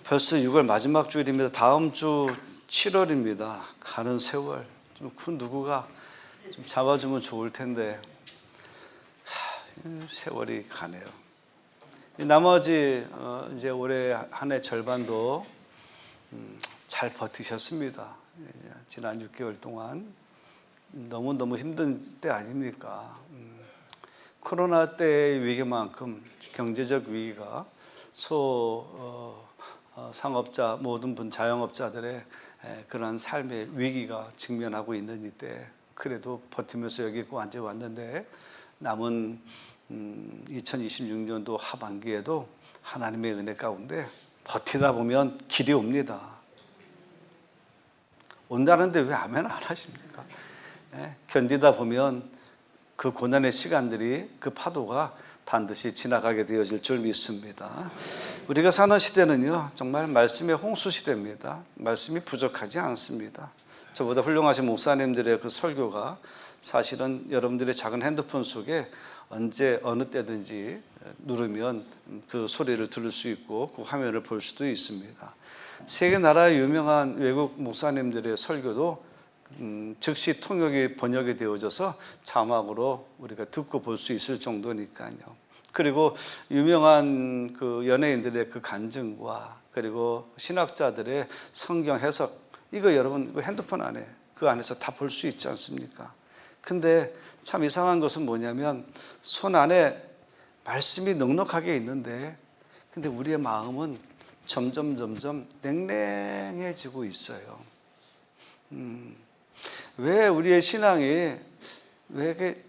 벌써 6월 마지막 주일입니다. 다음 주 7월입니다. 가는 세월. 그 누구가 좀 잡아주면 좋을 텐데 세월이 가네요. 나머지 이제 올해 한 해 절반도 잘 버티셨습니다. 지난 6개월 동안 너무너무 힘든 때 아닙니까? 코로나 때의 위기만큼 경제적 위기가 상업자 모든 자영업자들의 그런 삶의 위기가 직면하고 있는 이때 그래도 버티면서 여기까지 앉아왔는데 남은 2026년도 하반기에도 하나님의 은혜 가운데 버티다 보면 길이 옵니다. 온다는데 왜 아멘 안 하십니까? 견디다 보면 그 고난의 시간들이 그 파도가 반드시 지나가게 되어질 줄 믿습니다. 우리가 사는 시대는요 정말 말씀의 홍수 시대입니다. 말씀이 부족하지 않습니다. 저보다 훌륭하신 목사님들의 그 설교가 사실은 여러분들의 작은 핸드폰 속에 언제 어느 때든지 누르면 그 소리를 들을 수 있고 그 화면을 볼 수도 있습니다. 세계 나라의 유명한 외국 목사님들의 설교도 즉시 번역이 되어져서 자막으로 우리가 듣고 볼 수 있을 정도니까요. 그리고 유명한 그 연예인들의 그 간증과 그리고 신학자들의 성경 해석 이거 여러분 핸드폰 안에 그 안에서 다 볼 수 있지 않습니까? 근데 참 이상한 것은 뭐냐면 손 안에 말씀이 넉넉하게 있는데 근데 우리의 마음은 점점 냉랭해지고 있어요. 왜 우리의 신앙이 왜 이렇게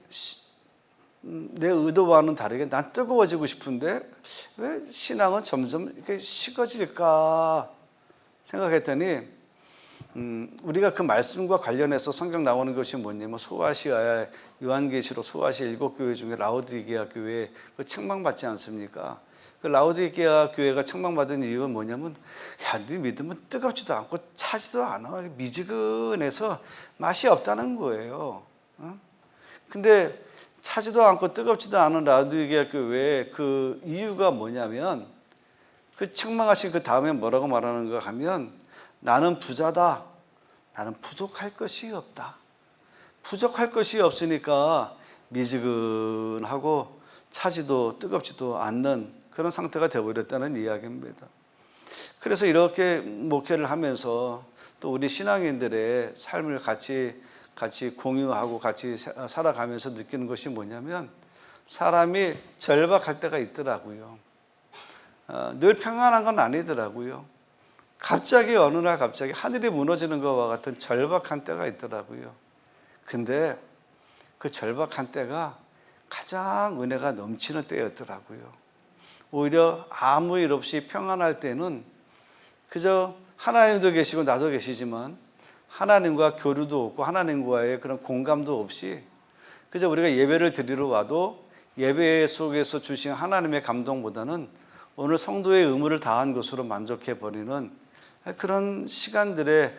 내 의도와는 다르게 난 뜨거워지고 싶은데 왜 신앙은 점점 이렇게 식어질까 생각했더니 우리가 그 말씀과 관련해서 성경 나오는 것이 뭐냐면 소아시아의 요한계시록 소아시아 7교회 중에 라오디게아 교회 그 책망받지 않습니까? 그 라오디게아 교회가 책망받은 이유가 뭐냐면 네 믿음은 뜨겁지도 않고 차지도 않아 미지근해서 맛이 없다는 거예요. 근데 차지도 않고 뜨겁지도 않은 라오디게아 교회의 그 이유가 뭐냐면 그 책망하신 그 다음에 뭐라고 말하는가 하면 나는 부자다. 나는 부족할 것이 없다. 부족할 것이 없으니까 미지근하고 차지도 뜨겁지도 않는 그런 상태가 되어버렸다는 이야기입니다. 그래서 이렇게 목회를 하면서 또 우리 신앙인들의 삶을 같이 공유하고 같이 살아가면서 느끼는 것이 뭐냐면 사람이 절박할 때가 있더라고요. 늘 평안한 건 아니더라고요. 갑자기 어느 날 갑자기 하늘이 무너지는 것과 같은 절박한 때가 있더라고요. 근데 그 절박한 때가 가장 은혜가 넘치는 때였더라고요. 오히려 아무 일 없이 평안할 때는 그저 하나님도 계시고 나도 계시지만 하나님과 교류도 없고 하나님과의 그런 공감도 없이 그저 우리가 예배를 드리러 와도 예배 속에서 주신 하나님의 감동보다는 오늘 성도의 의무를 다한 것으로 만족해버리는 그런 시간들의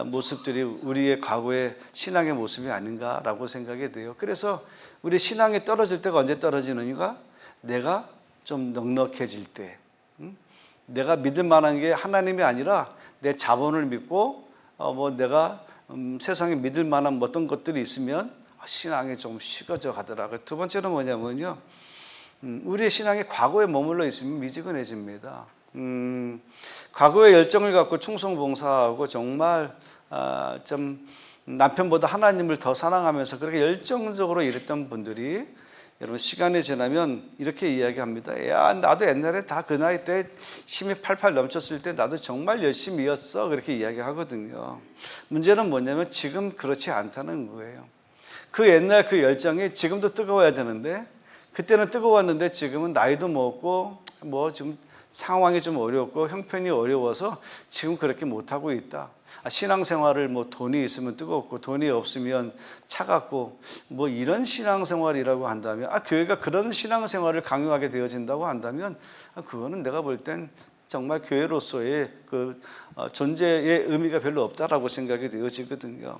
모습들이 우리의 과거의 신앙의 모습이 아닌가라고 생각이 돼요. 그래서 우리 신앙이 떨어질 때가 언제 떨어지느냐? 내가 좀 넉넉해질 때, 내가 믿을 만한 게 하나님이 아니라 내 자본을 믿고 내가 세상에 믿을 만한 어떤 것들이 있으면 신앙이 좀 식어져 가더라고요. 두 번째는 뭐냐면요, 우리의 신앙이 과거에 머물러 있으면 미지근해집니다. 과거의 열정을 갖고 충성봉사하고 정말 좀 남편보다 하나님을 더 사랑하면서 그렇게 열정적으로 일했던 분들이 여러분 시간이 지나면 이렇게 이야기합니다. 야, 나도 옛날에 다 그 나이 때 힘이 팔팔 넘쳤을 때 나도 정말 열심히 이었어. 그렇게 이야기하거든요. 문제는 뭐냐면 지금 그렇지 않다는 거예요. 그 옛날 그 열정이 지금도 뜨거워야 되는데 그때는 뜨거웠는데 지금은 나이도 먹고 지금 상황이 좀 어렵고 형편이 어려워서 지금 그렇게 못하고 있다. 신앙생활을 돈이 있으면 뜨겁고 돈이 없으면 차갑고 이런 신앙생활이라고 한다면 교회가 그런 신앙생활을 강요하게 되어진다고 한다면 그거는 내가 볼 땐 정말 교회로서의 그 존재의 의미가 별로 없다라고 생각이 되어지거든요.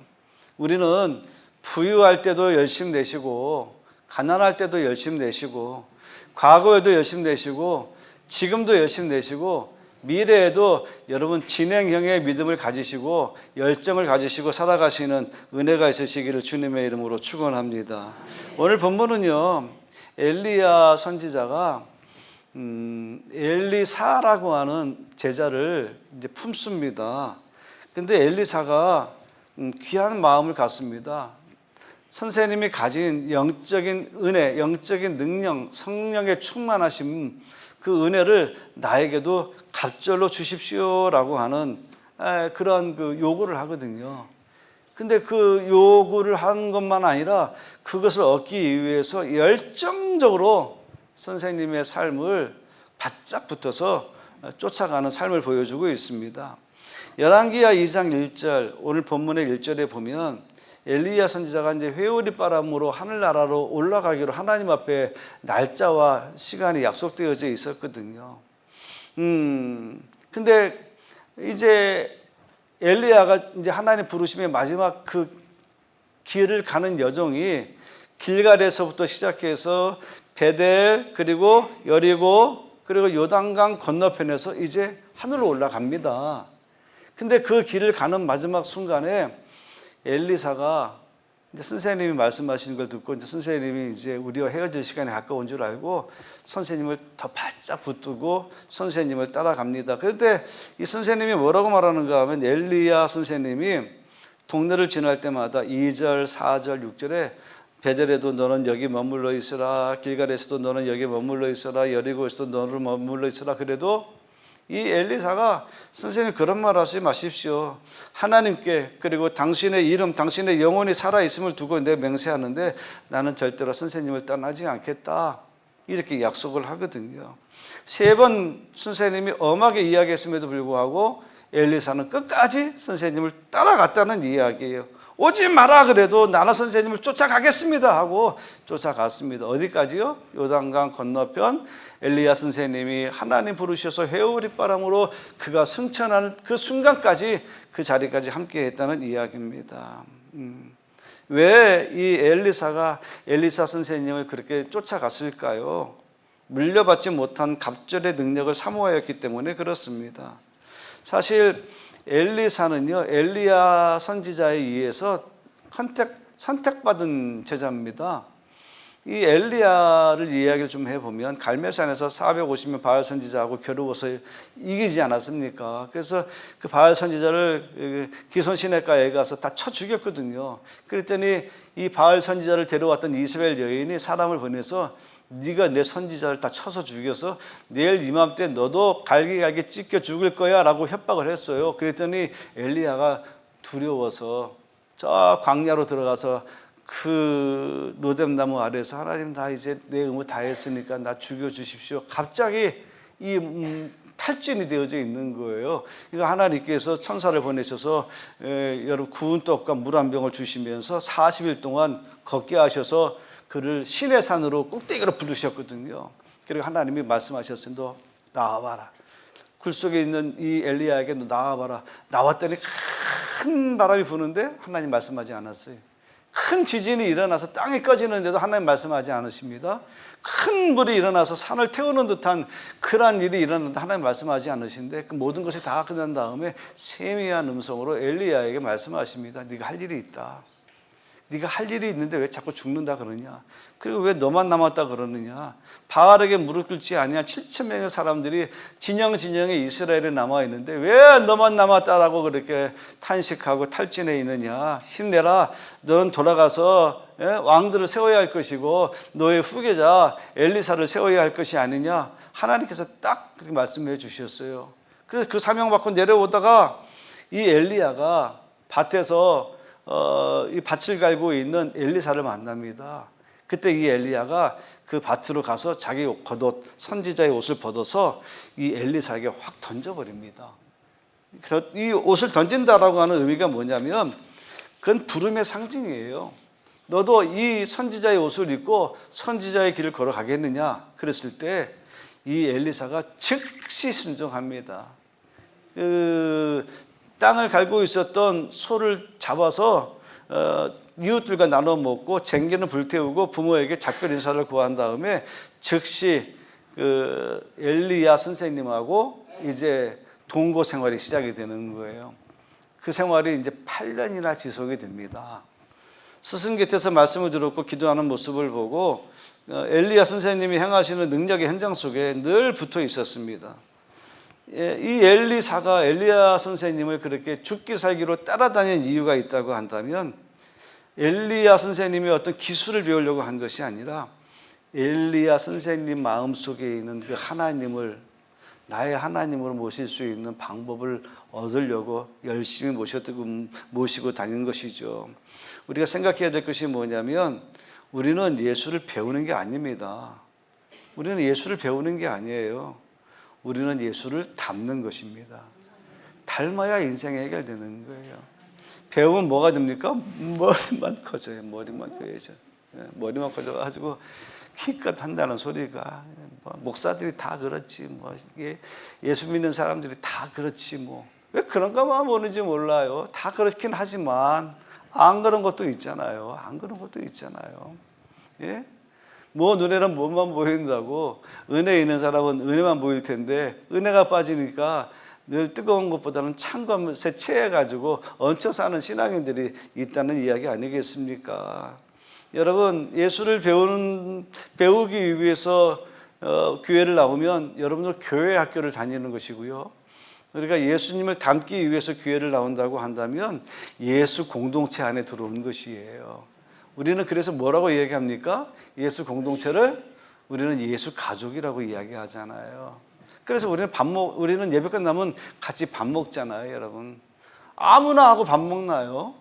우리는 부유할 때도 열심 내시고 가난할 때도 열심 내시고 과거에도 열심 내시고 지금도 열심 내시고 미래에도 여러분 진행형의 믿음을 가지시고 열정을 가지시고 살아가시는 은혜가 있으시기를 주님의 이름으로 축원합니다. 오늘 본문은요, 엘리야 선지자가 엘리사라고 하는 제자를 이제 품습니다. 근데 엘리사가 귀한 마음을 갖습니다. 선생님이 가진 영적인 은혜, 영적인 능력, 성령의 충만하심, 그 은혜를 나에게도 갑절로 주십시오라고 하는 그런 그 요구를 하거든요. 근데 그 요구를 하는 것만 아니라 그것을 얻기 위해서 열정적으로 선생님의 삶을 바짝 붙어서 쫓아가는 삶을 보여주고 있습니다. 열왕기하 2장 1절, 오늘 본문의 1절에 보면 엘리야 선지자가 이제 회오리 바람으로 하늘나라로 올라가기로 하나님 앞에 날짜와 시간이 약속되어져 있었거든요. 근데 이제 엘리야가 이제 하나님 부르심의 마지막 그 길을 가는 여정이 길갈에서부터 시작해서 베델, 그리고 여리고, 그리고 요단강 건너편에서 이제 하늘로 올라갑니다. 근데 그 길을 가는 마지막 순간에 엘리사가 이제 선생님이 말씀하시는 걸 듣고 이제 선생님이 이제 우리와 헤어질 시간이 가까운 줄 알고 선생님을 더 바짝 붙들고 선생님을 따라갑니다. 그런데 이 선생님이 뭐라고 말하는가 하면 엘리야 선생님이 동네를 지날 때마다 2절, 4절, 6절에 베델에도 너는 여기 머물러 있으라, 길갈에서도 너는 여기 머물러 있으라, 여리고에서도 너는 머물러 있으라. 그래도 이 엘리사가 선생님 그런 말 하지 마십시오. 하나님께 그리고 당신의 이름, 당신의 영혼이 살아있음을 두고 내가 맹세하는데 나는 절대로 선생님을 떠나지 않겠다. 이렇게 약속을 하거든요. 3번 선생님이 엄하게 이야기했음에도 불구하고 엘리사는 끝까지 선생님을 따라갔다는 이야기예요. 오지 마라 그래도 나는 선생님을 쫓아가겠습니다 하고 쫓아갔습니다. 어디까지요? 요단강 건너편 엘리야 선생님이 하나님 부르셔서 회오리 바람으로 그가 승천한 그 순간까지 그 자리까지 함께 했다는 이야기입니다. 왜 이 엘리사 선생님을 그렇게 쫓아갔을까요? 물려받지 못한 갑절의 능력을 사모하였기 때문에 그렇습니다. 사실 엘리사는요, 엘리야 선지자에 의해서 선택받은 제자입니다. 이 엘리야를 이야기를 좀 해보면 갈멜산에서 450명 바알 선지자하고 겨루어서 이기지 않았습니까? 그래서 그 바알 선지자를 기손 시내가에 가서 다 쳐 죽였거든요. 그랬더니 이 바알 선지자를 데려왔던 이스라엘 여인이 사람을 보내서 네가 내 선지자를 다 쳐서 죽여서 내일 이맘때 너도 갈기갈기 찢겨 죽을 거야 라고 협박을 했어요. 그랬더니 엘리야가 두려워서 저 광야로 들어가서 그 로뎀나무 아래에서 하나님 나 이제 내 의무 다 했으니까 나 죽여주십시오. 갑자기 이 탈진이 되어져 있는 거예요. 그러니까 하나님께서 천사를 보내셔서 여러분 구운 떡과 물 한 병을 주시면서 40일 동안 걷게 하셔서 그를 시내산으로 꼭대기로 부르셨거든요. 그리고 하나님이 말씀하셨어요. 너 나와봐라. 굴 속에 있는 이 엘리야에게 너 나와봐라. 나왔더니 큰 바람이 부는데 하나님 말씀하지 않았어요. 큰 지진이 일어나서 땅이 꺼지는데도 하나님 말씀하지 않으십니다. 큰 불이 일어나서 산을 태우는 듯한 그러한 일이 일어났는데 하나님 말씀하지 않으신데 그 모든 것이 다 끝난 다음에 세미한 음성으로 엘리야에게 말씀하십니다. 네가 할 일이 있다. 네가 할 일이 있는데 왜 자꾸 죽는다 그러냐? 그리고 왜 너만 남았다 그러느냐? 바알에게 무릎 꿇지 아니한 7천 명의 사람들이 진영에 이스라엘에 남아 있는데 왜 너만 남았다라고 그렇게 탄식하고 탈진해 있느냐? 힘내라. 너는 돌아가서 왕들을 세워야 할 것이고 너의 후계자 엘리사를 세워야 할 것이 아니냐? 하나님께서 딱 그렇게 말씀해 주셨어요. 그래서 그 사명 받고 내려오다가 이 엘리야가 밭에서 이 밭을 갈고 있는 엘리사를 만납니다. 그때 이 엘리야가 그 밭으로 가서 자기 겉옷 선지자의 옷을 벗어서 이 엘리사에게 확 던져버립니다. 그래서 이 옷을 던진다라고 하는 의미가 뭐냐면 그건 부름의 상징이에요. 너도 이 선지자의 옷을 입고 선지자의 길을 걸어가겠느냐? 그랬을 때 이 엘리사가 즉시 순종합니다. 땅을 갈고 있었던 소를 잡아서 이웃들과 나눠 먹고 쟁기는 불태우고 부모에게 작별 인사를 구한 다음에 즉시 엘리야 선생님하고 이제 동거 생활이 시작이 되는 거예요. 그 생활이 이제 8년이나 지속이 됩니다. 스승 곁에서 말씀을 들었고 기도하는 모습을 보고 엘리야 선생님이 행하시는 능력의 현장 속에 늘 붙어 있었습니다. 이 엘리사가 엘리야 선생님을 그렇게 죽기 살기로 따라다니는 이유가 있다고 한다면 엘리야 선생님이 어떤 기술을 배우려고 한 것이 아니라 엘리야 선생님 마음속에 있는 그 하나님을 나의 하나님으로 모실 수 있는 방법을 얻으려고 열심히 모시고 다니는 것이죠. 우리가 생각해야 될 것이 뭐냐면 우리는 예수를 배우는 게 아닙니다. 우리는 예수를 배우는 게 아니에요. 우리는 예수를 닮는 것입니다. 닮아야 인생이 해결되는 거예요. 배우면 뭐가 됩니까? 머리만 커져요. 머리만 커져요. 머리만 커져가지고 기껏 한다는 소리가 목사들이 다 그렇지 뭐 예수 믿는 사람들이 다 그렇지 뭐 왜 그런가만 보는지 몰라요. 다 그렇긴 하지만 안 그런 것도 있잖아요. 안 그런 것도 있잖아요. 예? 뭐 눈에는 뭐만 보인다고 은혜 있는 사람은 은혜만 보일 텐데 은혜가 빠지니까 늘 뜨거운 것보다는 찬 것에 체해가지고 얹혀 사는 신앙인들이 있다는 이야기 아니겠습니까? 여러분 예수를 배우기 위해서 교회를 나오면 여러분들 교회 학교를 다니는 것이고요. 우리가 예수님을 닮기 위해서 교회를 나온다고 한다면 예수 공동체 안에 들어오는 것이에요. 우리는 그래서 뭐라고 이야기합니까? 예수 공동체를 우리는 예수 가족이라고 이야기하잖아요. 그래서 우리는 예배 끝나면 같이 밥 먹잖아요, 여러분. 아무나 하고 밥 먹나요?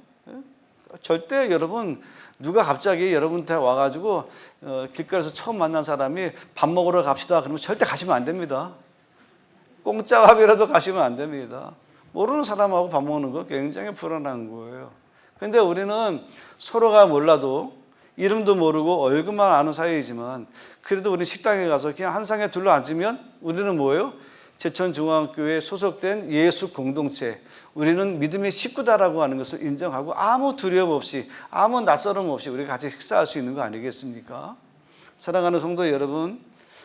절대 여러분 누가 갑자기 여러분한테 와가지고 길거리에서 처음 만난 사람이 밥 먹으러 갑시다 그러면 절대 가시면 안 됩니다. 공짜 밥이라도 가시면 안 됩니다. 모르는 사람하고 밥 먹는 거 굉장히 불안한 거예요. 근데 우리는 서로가 몰라도 이름도 모르고 얼굴만 아는 사이이지만 그래도 우리 식당에 가서 그냥 한 상에 둘러앉으면 우리는 뭐예요? 제천중앙교회에 소속된 예수 공동체, 우리는 믿음의 식구다라고 하는 것을 인정하고 아무 두려움 없이 아무 낯설음 없이 우리가 같이 식사할 수 있는 거 아니겠습니까? 사랑하는 성도 여러분,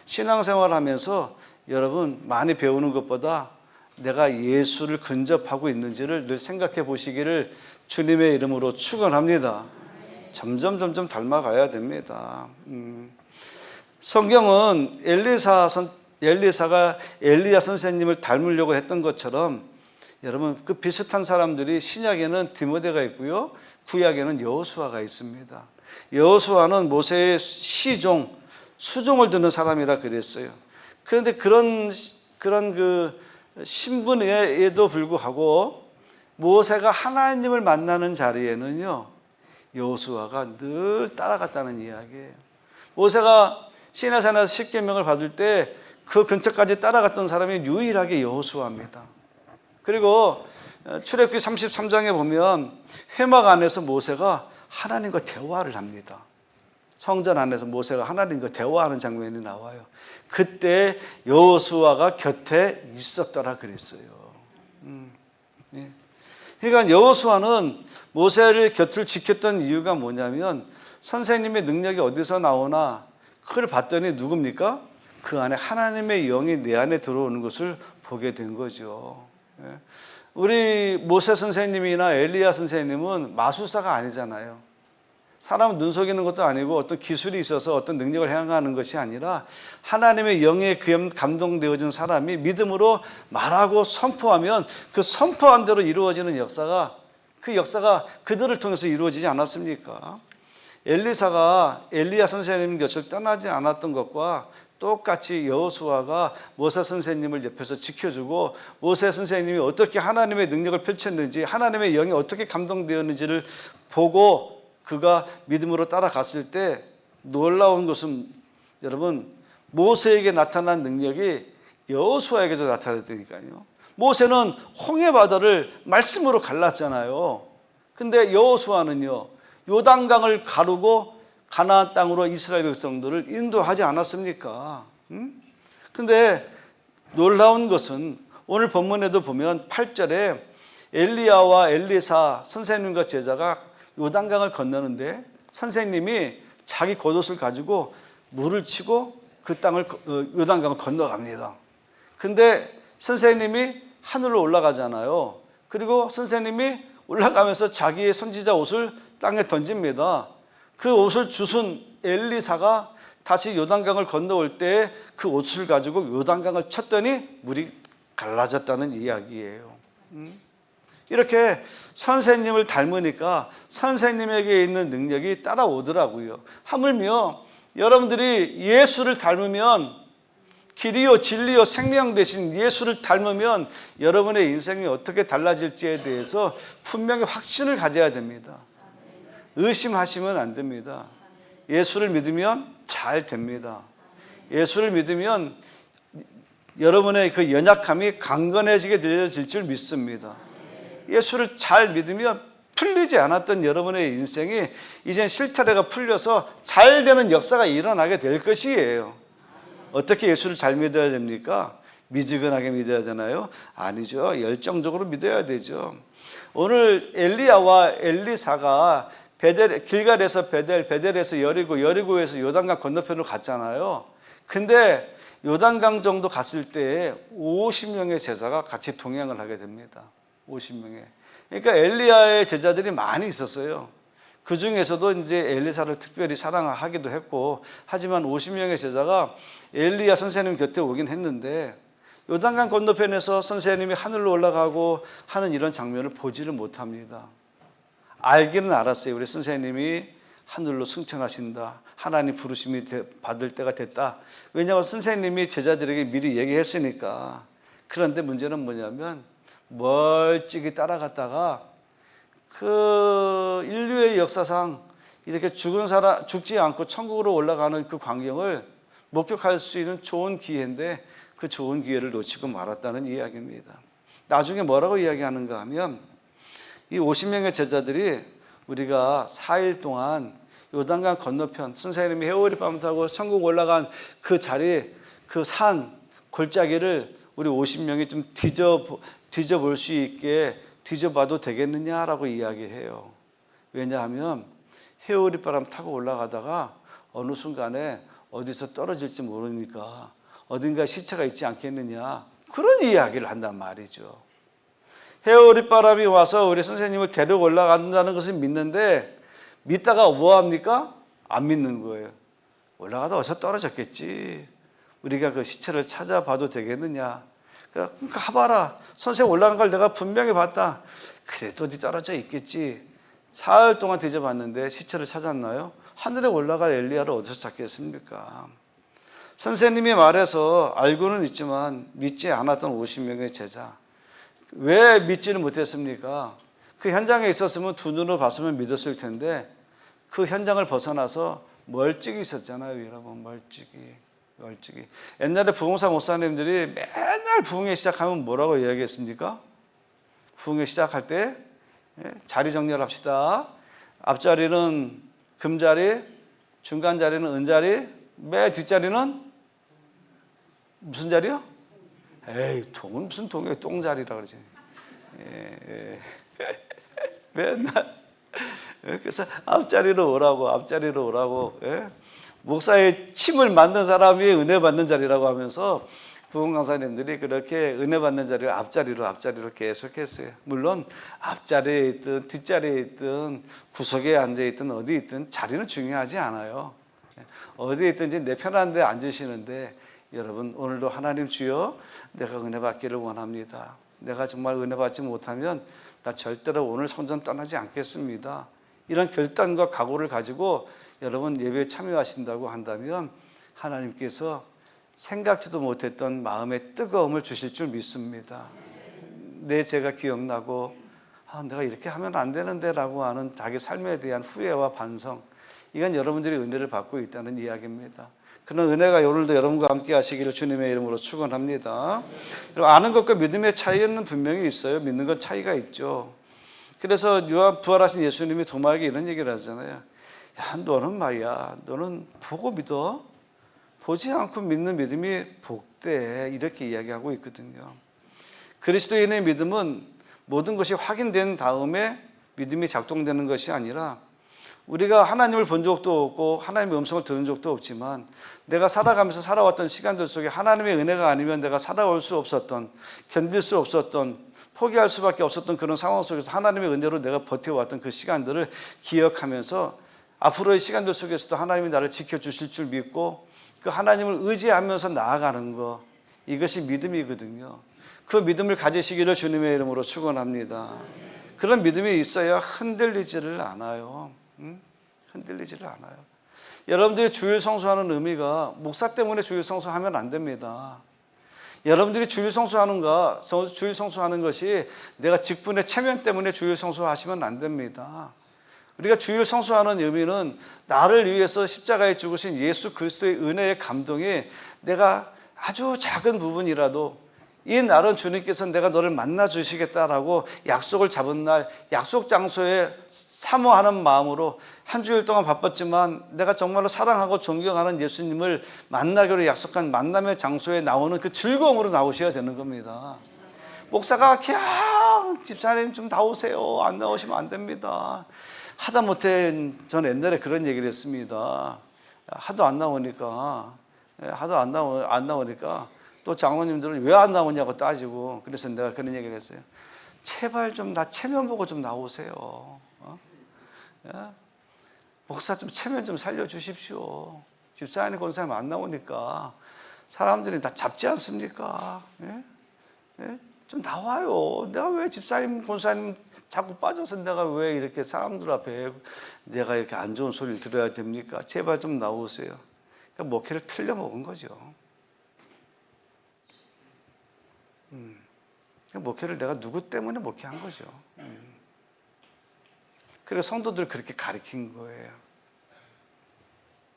신앙생활을 하면서 여러분 많이 배우는 것보다 내가 예수를 근접하고 있는지를 늘 생각해 보시기를 주님의 이름으로 축원합니다. 점점 닮아가야 됩니다. 성경은 엘리사가 엘리야 선생님을 닮으려고 했던 것처럼 여러분 그 비슷한 사람들이 신약에는 디모데가 있고요. 구약에는 여호수아가 있습니다. 여호수아는 모세의 시종, 수종을 듣는 사람이라 그랬어요. 그런데 그런 그 신분에도 불구하고 모세가 하나님을 만나는 자리에는요. 여호수아가 늘 따라갔다는 이야기예요. 모세가 시내산에서 십계명을 받을 때 그 근처까지 따라갔던 사람이 유일하게 여호수아입니다. 그리고 출애굽기 33장에 보면 회막 안에서 모세가 하나님과 대화를 합니다. 성전 안에서 모세가 하나님과 대화하는 장면이 나와요. 그때 여호수아가 곁에 있었더라 그랬어요. 예. 그러니까 여호수아는 모세를 곁을 지켰던 이유가 뭐냐면 선생님의 능력이 어디서 나오나 그걸 봤더니 누굽니까? 그 안에 하나님의 영이 내 안에 들어오는 것을 보게 된 거죠. 우리 모세 선생님이나 엘리야 선생님은 마술사가 아니잖아요. 사람은 눈 속이는 것도 아니고 어떤 기술이 있어서 어떤 능력을 행하는 것이 아니라 하나님의 영에 감동되어진 사람이 믿음으로 말하고 선포하면 그 선포한 대로 이루어지는 역사가 그 역사가 그들을 통해서 이루어지지 않았습니까? 엘리사가 엘리야 선생님 곁을 떠나지 않았던 것과 똑같이 여호수아가 모세 선생님을 옆에서 지켜주고 모세 선생님이 어떻게 하나님의 능력을 펼쳤는지 하나님의 영이 어떻게 감동되었는지를 보고 그가 믿음으로 따라갔을 때 놀라운 것은 여러분 모세에게 나타난 능력이 여호수아에게도 나타났다니까요. 모세는 홍해 바다를 말씀으로 갈랐잖아요. 근데 여호수아는요 요단강을 가르고 가나안 땅으로 이스라엘 백성들을 인도하지 않았습니까? 근데 놀라운 것은 오늘 본문에도 보면 8절에 엘리야와 엘리사 선생님과 제자가 요단강을 건너는데 선생님이 자기 겉옷을 가지고 물을 치고 그 땅을 요단강을 건너갑니다. 근데 선생님이 하늘로 올라가잖아요. 그리고 선생님이 올라가면서 자기의 선지자 옷을 땅에 던집니다. 그 옷을 주순 엘리사가 다시 요단강을 건너올 때 그 옷을 가지고 요단강을 쳤더니 물이 갈라졌다는 이야기예요. 이렇게 선생님을 닮으니까 선생님에게 있는 능력이 따라오더라고요. 하물며 여러분들이 예수를 닮으면, 길이요 진리요 생명 되신 예수를 닮으면 여러분의 인생이 어떻게 달라질지에 대해서 분명히 확신을 가져야 됩니다. 의심하시면 안 됩니다. 예수를 믿으면 잘 됩니다. 예수를 믿으면 여러분의 그 연약함이 강건해지게 되어질 줄 믿습니다. 예수를 잘 믿으면 풀리지 않았던 여러분의 인생이 이젠 실타래가 풀려서 잘 되는 역사가 일어나게 될 것이에요. 어떻게 예수를 잘 믿어야 됩니까? 미지근하게 믿어야 되나요? 아니죠. 열정적으로 믿어야 되죠. 오늘 엘리야와 엘리사가 길갈에서 베델에서 여리고, 여리고에서 요단강 건너편으로 갔잖아요. 근데 요단강 정도 갔을 때 50명의 제자가 같이 동행을 하게 됩니다. 50명의. 그러니까 엘리야의 제자들이 많이 있었어요. 그 중에서도 이제 엘리사를 특별히 사랑하기도 했고, 하지만 50명의 제자가 엘리야 선생님 곁에 오긴 했는데 요단강 건너편에서 선생님이 하늘로 올라가고 하는 이런 장면을 보지를 못합니다. 알기는 알았어요. 우리 선생님이 하늘로 승천하신다. 하나님 부르심이 받을 때가 됐다. 왜냐하면 선생님이 제자들에게 미리 얘기했으니까. 그런데 문제는 뭐냐면 멀찍이 따라갔다가 그 인류의 역사상 이렇게 죽지 않고 천국으로 올라가는 그 광경을 목격할 수 있는 좋은 기회인데 그 좋은 기회를 놓치고 말았다는 이야기입니다. 나중에 뭐라고 이야기하는가 하면 이 50명의 제자들이 우리가 4일 동안 요단강 건너편 선생님이 회오리밤 타고 천국 올라간 그 자리, 그 산 골짜기를 우리 50명이 좀 뒤져볼 수 있게 뒤져봐도 되겠느냐라고 이야기해요. 왜냐하면 회오리바람 타고 올라가다가 어느 순간에 어디서 떨어질지 모르니까 어딘가에 시체가 있지 않겠느냐, 그런 이야기를 한단 말이죠. 회오리바람이 와서 우리 선생님을 데리고 올라간다는 것을 믿는데 믿다가 뭐합니까? 안 믿는 거예요. 올라가다 어디서 떨어졌겠지. 우리가 그 시체를 찾아봐도 되겠느냐. 그러니까 가봐라. 선생님 올라간 걸 내가 분명히 봤다. 그래도 어디 떨어져 있겠지. 사흘 동안 뒤져봤는데 시체를 찾았나요? 하늘에 올라갈 엘리야를 어디서 찾겠습니까? 선생님이 말해서 알고는 있지만 믿지 않았던 50명의 제자. 왜 믿지를 못했습니까? 그 현장에 있었으면 두 눈으로 봤으면 믿었을 텐데 그 현장을 벗어나서 멀찍이 있었잖아요, 여러분. 멀찍이. 옛날에 부흥사 목사님들이 맨날 부흥회 시작하면 뭐라고 이야기했습니까? 부흥회 시작할 때 자리 정렬합시다. 앞자리는 금자리, 중간 자리는 은자리, 맨 뒷자리는 무슨 자리요? 에이, 동은 무슨 동이에요? 똥자리라 그러지. 맨날. 그래서 앞자리로 오라고. 예? 목사의 침을 맞는 사람이 은혜 받는 자리라고 하면서 부흥 강사님들이 그렇게 은혜 받는 자리를 앞자리로 계속했어요. 물론 앞자리에 있든 뒷자리에 있든 구석에 앉아 있든 어디 있든 자리는 중요하지 않아요. 어디에 있든지 내 편한 데 앉으시는데 여러분, 오늘도 하나님 주여 내가 은혜 받기를 원합니다. 내가 정말 은혜 받지 못하면 나 절대로 오늘 성전 떠나지 않겠습니다. 이런 결단과 각오를 가지고 여러분 예배에 참여하신다고 한다면 하나님께서 생각지도 못했던 마음의 뜨거움을 주실 줄 믿습니다. 내 죄가 기억나고 내가 이렇게 하면 안 되는데 라고 하는 자기 삶에 대한 후회와 반성, 이건 여러분들이 은혜를 받고 있다는 이야기입니다. 그런 은혜가 오늘도 여러분과 함께 하시기를 주님의 이름으로 축원합니다. 아는 것과 믿음의 차이는 분명히 있어요. 믿는 건 차이가 있죠. 그래서 부활하신 예수님이 도마에게 이런 얘기를 하잖아요. 야, 너는 말이야, 너는 보고 믿어. 보지 않고 믿는 믿음이 복돼. 이렇게 이야기하고 있거든요. 그리스도인의 믿음은 모든 것이 확인된 다음에 믿음이 작동되는 것이 아니라 우리가 하나님을 본 적도 없고 하나님의 음성을 들은 적도 없지만 내가 살아가면서 살아왔던 시간들 속에 하나님의 은혜가 아니면 내가 살아올 수 없었던, 견딜 수 없었던, 포기할 수밖에 없었던 그런 상황 속에서 하나님의 은혜로 내가 버텨왔던 그 시간들을 기억하면서 앞으로의 시간들 속에서도 하나님이 나를 지켜주실 줄 믿고 그 하나님을 의지하면서 나아가는 거, 이것이 믿음이거든요. 그 믿음을 가지시기를 주님의 이름으로 축원합니다. 그런 믿음이 있어야 흔들리지를 않아요. 흔들리지를 않아요. 여러분들이 주일 성수하는 의미가 목사 때문에 주일 성수하면 안 됩니다. 여러분들이 주일 성수하는 것이 내가 직분의 체면 때문에 주일 성수하시면 안 됩니다. 우리가 주일 성수하는 의미는 나를 위해서 십자가에 죽으신 예수 그리스도의 은혜의 감동이 내가 아주 작은 부분이라도 이 날은 주님께서 내가 너를 만나 주시겠다라고 약속을 잡은 날, 약속 장소에 사모하는 마음으로 한 주일 동안 바빴지만 내가 정말로 사랑하고 존경하는 예수님을 만나기로 약속한 만남의 장소에 나오는 그 즐거움으로 나오셔야 되는 겁니다. 목사가 그냥 집사님 좀 나오세요, 안 나오시면 안 됩니다. 하다못해 저는 옛날에 그런 얘기를 했습니다. 하도 안 나오니까 또 장로님들은 왜 안 나오냐고 따지고, 그래서 내가 그런 얘기를 했어요. 제발 좀 나 체면 보고 좀 나오세요. 목사 좀 체면 좀 살려주십시오. 집사님 권사님 안 나오니까 사람들이 다 잡지 않습니까? 좀 나와요. 내가 왜 집사님 권사님 자꾸 빠져서 내가 왜 이렇게 사람들 앞에 내가 이렇게 안 좋은 소리를 들어야 됩니까? 제발 좀 나오세요. 그러니까 목회를 틀려 먹은 거죠. 목회를 내가 누구 때문에 목회한 거죠. 그래서 성도들 그렇게 가르친 거예요.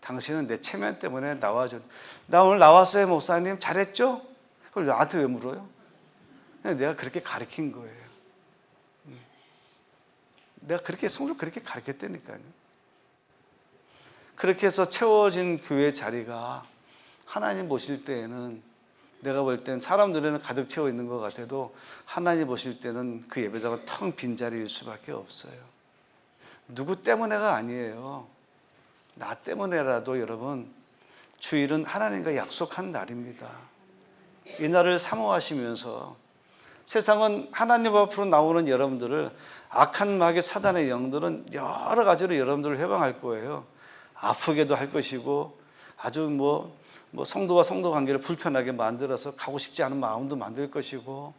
당신은 내 체면 때문에 나와줘. 나 오늘 나왔어요, 목사님. 잘했죠? 그걸 나한테 왜 물어요? 내가 그렇게 가르친 거예요. 내가 그렇게 성도를 그렇게 가르쳤다니까요. 그렇게 해서 채워진 교회 자리가 하나님 보실 때에는, 내가 볼 땐 사람들에는 가득 채워 있는 것 같아도 하나님 보실 때는 그 예배당은 텅 빈 자리일 수밖에 없어요. 누구 때문에가 아니에요. 나 때문에라도 여러분, 주일은 하나님과 약속한 날입니다. 이 날을 사모하시면서 세상은 하나님 앞으로 나오는 여러분들을, 악한 마귀 사단의 영들은 여러 가지로 여러분들을 해방할 거예요. 아프게도 할 것이고, 아주 성도와 성도 관계를 불편하게 만들어서 가고 싶지 않은 마음도 만들 것이고,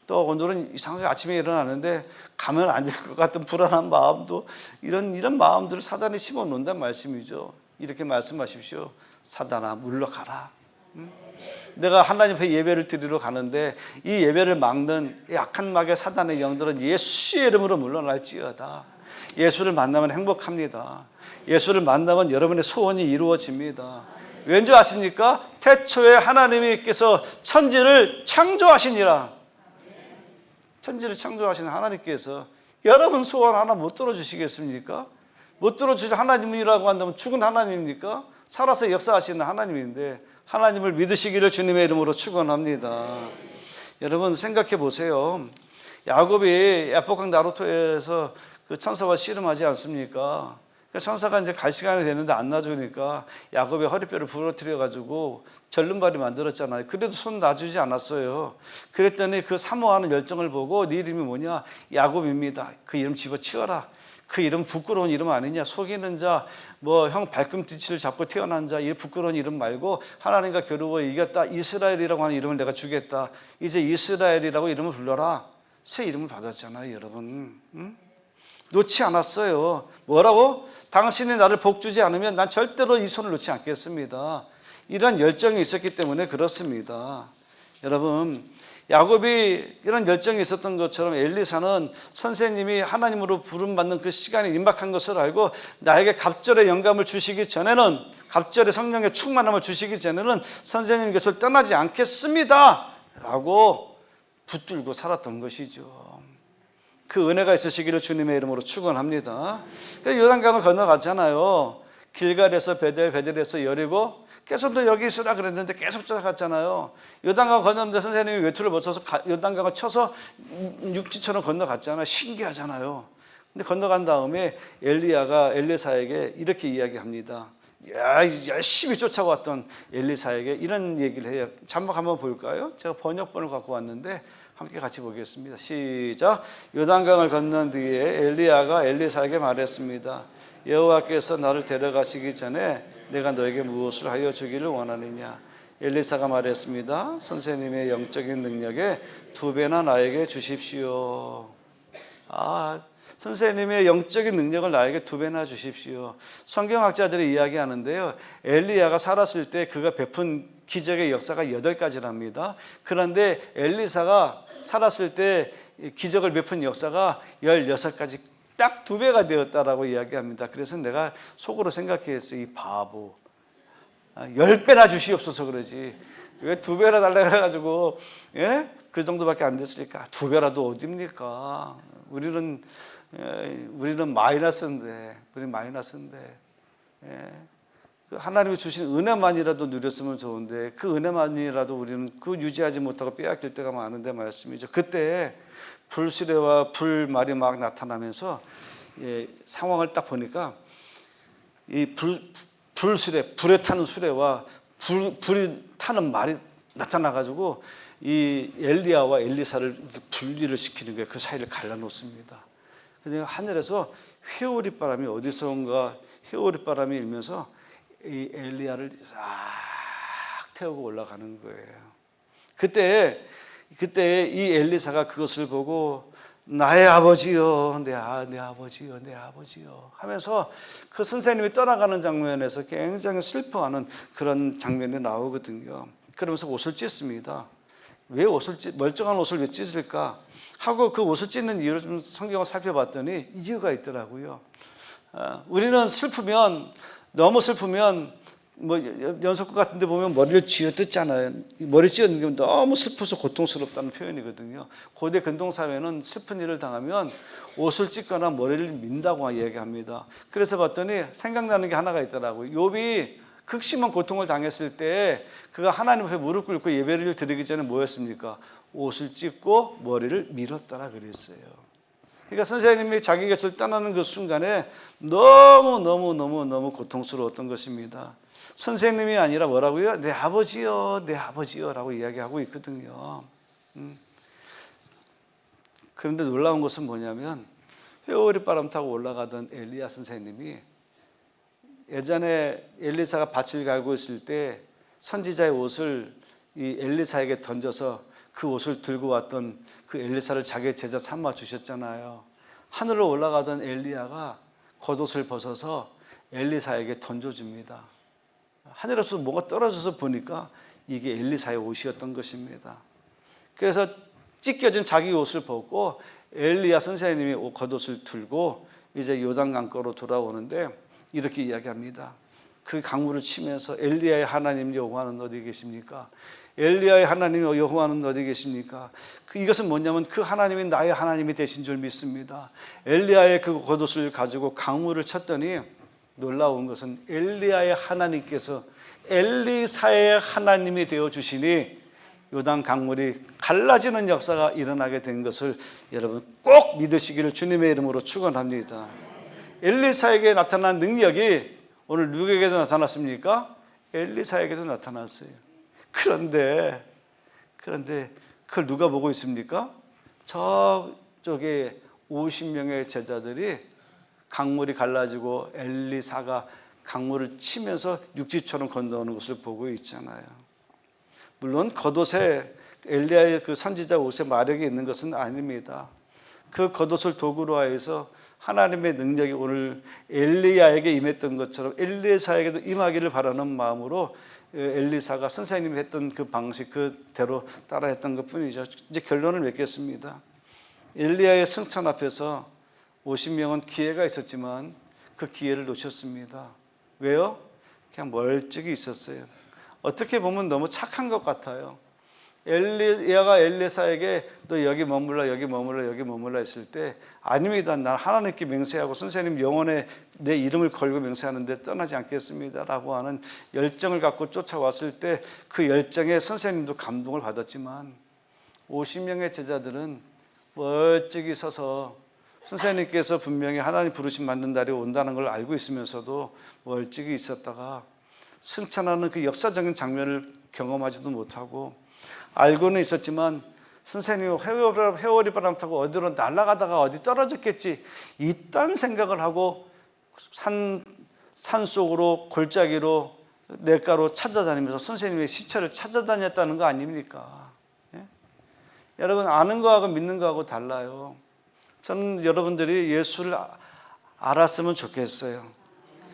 또 오늘은 이상하게 아침에 일어나는데 가면 안 될 것 같은 불안한 마음도, 이런 마음들을 사단이 심어 놓는다는 말씀이죠. 이렇게 말씀하십시오. 사단아, 물러가라. 내가 하나님 앞에 예배를 드리러 가는데 이 예배를 막는 약한 마귀 사단의 영들은 예수의 이름으로 물러날지어다. 예수를 만나면 행복합니다. 예수를 만나면 여러분의 소원이 이루어집니다. 왠지 아십니까? 태초에 하나님께서 천지를 창조하시니라. 천지를 창조하신 하나님께서 여러분 소원 하나 못 들어주시겠습니까? 못 들어주실 하나님이라고 한다면 죽은 하나님입니까? 살아서 역사하시는 하나님인데, 하나님을 믿으시기를 주님의 이름으로 축원합니다. 여러분 생각해 보세요. 야곱이 야복강 나루토에서 그 천사와 씨름하지 않습니까? 천사가 이제 갈 시간이 됐는데 안 놔주니까 야곱의 허리뼈를 부러뜨려 가지고 절름발이 만들었잖아요. 그래도 손 놔주지 않았어요. 그랬더니 그 사모하는 열정을 보고 네 이름이 뭐냐? 야곱입니다. 그 이름 집어치워라. 그 이름 부끄러운 이름 아니냐? 속이는 자, 형 발꿈치를 잡고 태어난 자, 이 부끄러운 이름 말고 하나님과 겨루어 이겼다. 이스라엘이라고 하는 이름을 내가 주겠다. 이제 이스라엘이라고 이름을 불러라. 새 이름을 받았잖아요, 여러분. 놓지 않았어요. 뭐라고? 당신이 나를 복주지 않으면 난 절대로 이 손을 놓지 않겠습니다. 이런 열정이 있었기 때문에 그렇습니다. 여러분, 야곱이 이런 열정이 있었던 것처럼 엘리사는 선생님이 하나님으로 부름받는 그 시간이 임박한 것을 알고 나에게 갑절의 영감을 주시기 전에는, 갑절의 성령의 충만함을 주시기 전에는 선생님 곁을 떠나지 않겠습니다 라고 붙들고 살았던 것이죠. 그 은혜가 있으시기를 주님의 이름으로 축원합니다. 요단강을 건너갔잖아요. 길갈에서 베델, 베델에서 여리고, 계속 너 여기 있으라 그랬는데 계속 쫓아갔잖아요. 요단강 건너는데 선생님이 외투를 벗어서 요단강을 쳐서 육지처럼 건너갔잖아요. 신기하잖아요. 근데 건너간 다음에 엘리야가 엘리사에게 이렇게 이야기합니다. 열심히 쫓아왔던 엘리사에게 이런 얘기를 해요. 자막 한번 볼까요? 제가 번역본을 갖고 왔는데 함께 같이 보겠습니다. 시작. 요단강을 건넌 뒤에 엘리야가 엘리사에게 말했습니다. 여호와께서 나를 데려가시기 전에 내가 너에게 무엇을 하여 주기를 원하느냐? 엘리사가 말했습니다. 선생님의 영적인 능력에 2배나 나에게 주십시오. 선생님의 영적인 능력을 나에게 2배나 주십시오. 성경학자들이 이야기하는데요, 엘리야가 살았을 때 그가 베푼 기적의 역사가 8가지랍니다. 그런데 엘리사가 살았을 때 기적을 베푼 역사가 16가지, 딱 2배가 되었다라고 이야기합니다. 그래서 내가 속으로 생각했어요. 이 바보, 10배나 주시옵소서 그러지 왜 2배나 달라고 해가지고, 예? 그 정도밖에 안 됐으니까 2배라도 어딥니까? 우리는 마이너스인데, 예. 하나님이 주신 은혜만이라도 누렸으면 좋은데 그 은혜만이라도 우리는 그 유지하지 못하고 빼앗길 때가 많은데 말씀이죠. 그때 불수레와 불말이 막 나타나면서, 예, 상황을 딱 보니까 이 불수레, 불에 타는 수레와 불이 타는 말이 나타나가지고 이 엘리야와 엘리사를 이렇게 분리를 시키는 거예요. 그 사이를 갈라놓습니다. 그래서 하늘에서 회오리바람이, 어디선가 회오리바람이 일면서 이 엘리야를 싹 태우고 올라가는 거예요. 그때 이 엘리사가 그것을 보고 나의 아버지요, 내 아버지요, 내 아버지요 하면서 그 선생님이 떠나가는 장면에서 굉장히 슬퍼하는 그런 장면이 나오거든요. 그러면서 옷을 찢습니다. 왜 멀쩡한 옷을 왜 찢을까 하고 그 옷을 찢는 이유를 좀 성경을 살펴봤더니 이유가 있더라고요. 우리는 너무 슬프면 뭐 연속극 같은 데 보면 머리를 쥐어뜯잖아요. 머리 쥐어는 게 너무 슬퍼서 고통스럽다는 표현이거든요. 고대 근동사회는 슬픈 일을 당하면 옷을 찢거나 머리를 민다고 이야기합니다. 그래서 봤더니 생각나는 게 하나가 있더라고요. 욥이 극심한 고통을 당했을 때 그가 하나님 앞에 무릎 꿇고 예배를 드리기 전에 뭐였습니까? 옷을 찢고 머리를 밀었다라 그랬어요. 그러니까 선생님이 자기 곁을 떠나는 그 순간에 너무 고통스러웠던 것입니다. 선생님이 아니라 뭐라고요? 내 아버지요, 내 아버지요 라고 이야기하고 있거든요. 그런데 놀라운 것은 뭐냐면 회오리바람 타고 올라가던 엘리야 선생님이 예전에 엘리사가 밭을 갈고 있을 때 선지자의 옷을 이 엘리사에게 던져서 그 옷을 들고 왔던 그 엘리사를 자기의 제자 삼아 주셨잖아요. 하늘로 올라가던 엘리야가 겉옷을 벗어서 엘리사에게 던져줍니다. 하늘에서 뭐가 떨어져서 보니까 이게 엘리사의 옷이었던 것입니다. 그래서 찢겨진 자기 옷을 벗고 엘리야 선생님이 겉옷을 들고 이제 요단강가로 돌아오는데 이렇게 이야기합니다. 그 강물을 치면서 엘리야의 하나님 여호와는 어디 계십니까? 엘리야의 하나님 여호와는 어디 계십니까? 이것은 뭐냐면 그 하나님이 나의 하나님이 되신 줄 믿습니다. 엘리야의 그 겉옷을 가지고 강물을 쳤더니 놀라운 것은 엘리야의 하나님께서 엘리사의 하나님이 되어 주시니 요단 강물이 갈라지는 역사가 일어나게 된 것을 여러분 꼭 믿으시기를 주님의 이름으로 축원합니다. 엘리사에게 나타난 능력이 오늘 누구에게도 나타났습니까? 엘리사에게도 나타났어요. 그런데 그걸 누가 보고 있습니까? 저쪽에 50명의 제자들이 강물이 갈라지고 엘리사가 강물을 치면서 육지처럼 건너오는 것을 보고 있잖아요. 물론 겉옷에 엘리야의 그 선지자 옷에 마력이 있는 것은 아닙니다. 그 겉옷을 도구로 하여서 하나님의 능력이 오늘 엘리야에게 임했던 것처럼 엘리사에게도 임하기를 바라는 마음으로 엘리사가 선생님이 했던 그 방식 그대로 따라했던 것뿐이죠. 이제 결론을 맺겠습니다. 엘리야의 승천 앞에서 50명은 기회가 있었지만 그 기회를 놓쳤습니다. 왜요? 그냥 멀찍이 있었어요. 어떻게 보면 너무 착한 것 같아요. 엘리야가 엘리사에게 너 여기 머물라 했을 때 아닙니다. 난 하나님께 맹세하고 선생님 영혼에 내 이름을 걸고 맹세하는데 떠나지 않겠습니다 라고 하는 열정을 갖고 쫓아왔을 때 그 열정에 선생님도 감동을 받았지만 50명의 제자들은 멀찍이 서서 선생님께서 분명히 하나님 부르심 받는 날이 온다는 걸 알고 있으면서도 멀찍이 있었다가 승천하는 그 역사적인 장면을 경험하지도 못하고 알고는 있었지만 선생님이 회오리 바람 타고 어디로 날아가다가 어디 떨어졌겠지 이딴 생각을 하고 산속으로 골짜기로 냇가로 찾아다니면서 선생님의 시체를 찾아다녔다는 거 아닙니까? 예? 여러분 아는 거하고 믿는 거하고 달라요. 저는 여러분들이 예수를 알았으면 좋겠어요.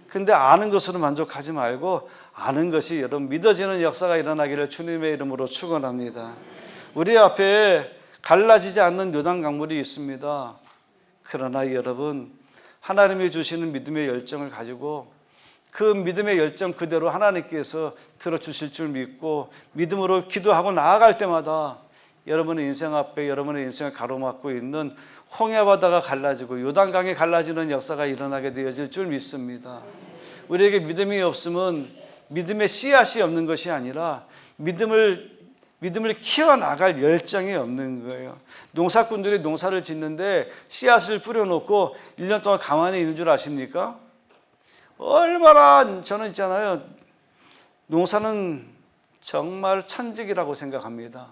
근데 아는 것으로 만족하지 말고 아는 것이 여러분 믿어지는 역사가 일어나기를 주님의 이름으로 축원합니다. 우리 앞에 갈라지지 않는 요단 강물이 있습니다. 그러나 여러분 하나님이 주시는 믿음의 열정을 가지고 그 믿음의 열정 그대로 하나님께서 들어주실 줄 믿고 믿음으로 기도하고 나아갈 때마다 여러분의 인생 앞에 여러분의 인생을 가로막고 있는 홍해바다가 갈라지고 요단강이 갈라지는 역사가 일어나게 되어질 줄 믿습니다. 우리에게 믿음이 없으면 믿음의 씨앗이 없는 것이 아니라 믿음을 키워나갈 열정이 없는 거예요. 농사꾼들이 농사를 짓는데 씨앗을 뿌려놓고 1년 동안 가만히 있는 줄 아십니까? 얼마나 저는 있잖아요. 농사는 정말 천직이라고 생각합니다.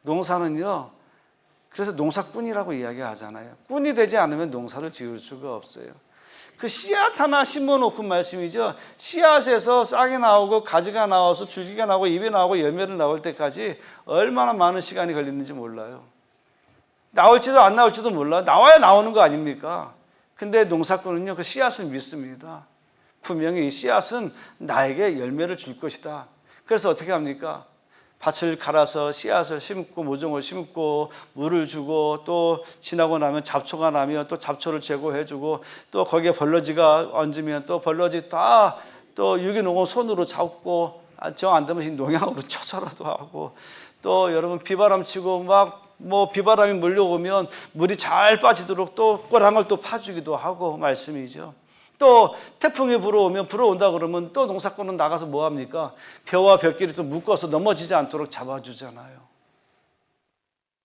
농사는요. 그래서 농사꾼이라고 이야기하잖아요. 꾼이 되지 않으면 농사를 지을 수가 없어요. 그 씨앗 하나 심어놓고 말씀이죠. 씨앗에서 싹이 나오고 가지가 나와서 줄기가 나오고 잎이 나오고 열매를 나올 때까지 얼마나 많은 시간이 걸리는지 몰라요. 나올지도 안 나올지도 몰라요. 나와야 나오는 거 아닙니까? 근데 농사꾼은요 그 씨앗을 믿습니다. 분명히 이 씨앗은 나에게 열매를 줄 것이다. 그래서 어떻게 합니까? 밭을 갈아서 씨앗을 심고 모종을 심고 물을 주고 또 지나고 나면 잡초가 나면 또 잡초를 제거해주고 또 거기에 벌러지가 얹으면 또 벌러지 다 또 유기농은 손으로 잡고 정 안 되면 농약으로 쳐서라도 하고 또 여러분 비바람 치고 막 뭐 비바람이 몰려오면 물이 잘 빠지도록 또 꼬랑을 또 파주기도 하고 말씀이죠. 또 태풍이 불어온다 그러면 또 농사꾼은 나가서 뭐 합니까? 벼와 벼끼리 또 묶어서 넘어지지 않도록 잡아주잖아요.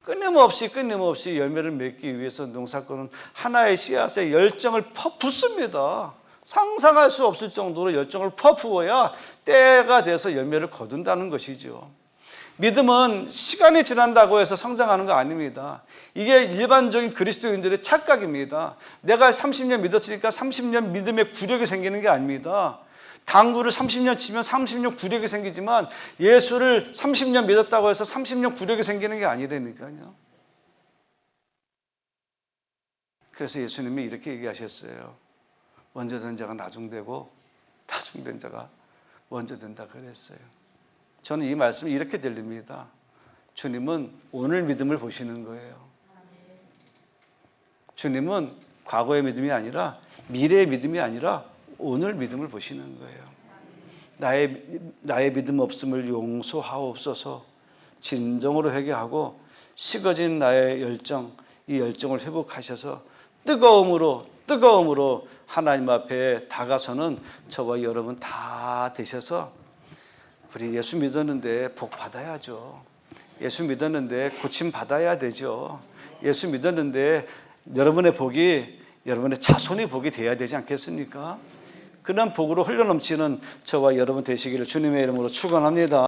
끊임없이 열매를 맺기 위해서 농사꾼은 하나의 씨앗에 열정을 퍼붓습니다. 상상할 수 없을 정도로 열정을 퍼부어야 때가 돼서 열매를 거둔다는 것이죠. 믿음은 시간이 지난다고 해서 성장하는 거 아닙니다. 이게 일반적인 그리스도인들의 착각입니다. 내가 30년 믿었으니까 30년 믿음의 구력이 생기는 게 아닙니다. 당구를 30년 치면 30년 구력이 생기지만 예수를 30년 믿었다고 해서 30년 구력이 생기는 게 아니라니까요. 그래서 예수님이 이렇게 얘기하셨어요. 먼저 된 자가 나중되고 나중된 자가 먼저 된다 그랬어요. 저는 이 말씀이 이렇게 들립니다. 주님은 오늘 믿음을 보시는 거예요. 주님은 과거의 믿음이 아니라 미래의 믿음이 아니라 오늘 믿음을 보시는 거예요. 나의 믿음 없음을 용서하옵소서. 진정으로 회개하고 식어진 나의 열정, 이 열정을 회복하셔서 뜨거움으로 하나님 앞에 다가서는 저와 여러분 다 되셔서 우리 예수 믿었는데 복 받아야죠. 예수 믿었는데 고침 받아야 되죠. 예수 믿었는데 여러분의 복이 여러분의 자손의 복이 돼야 되지 않겠습니까? 그런 복으로 흘러넘치는 저와 여러분 되시기를 주님의 이름으로 축원합니다.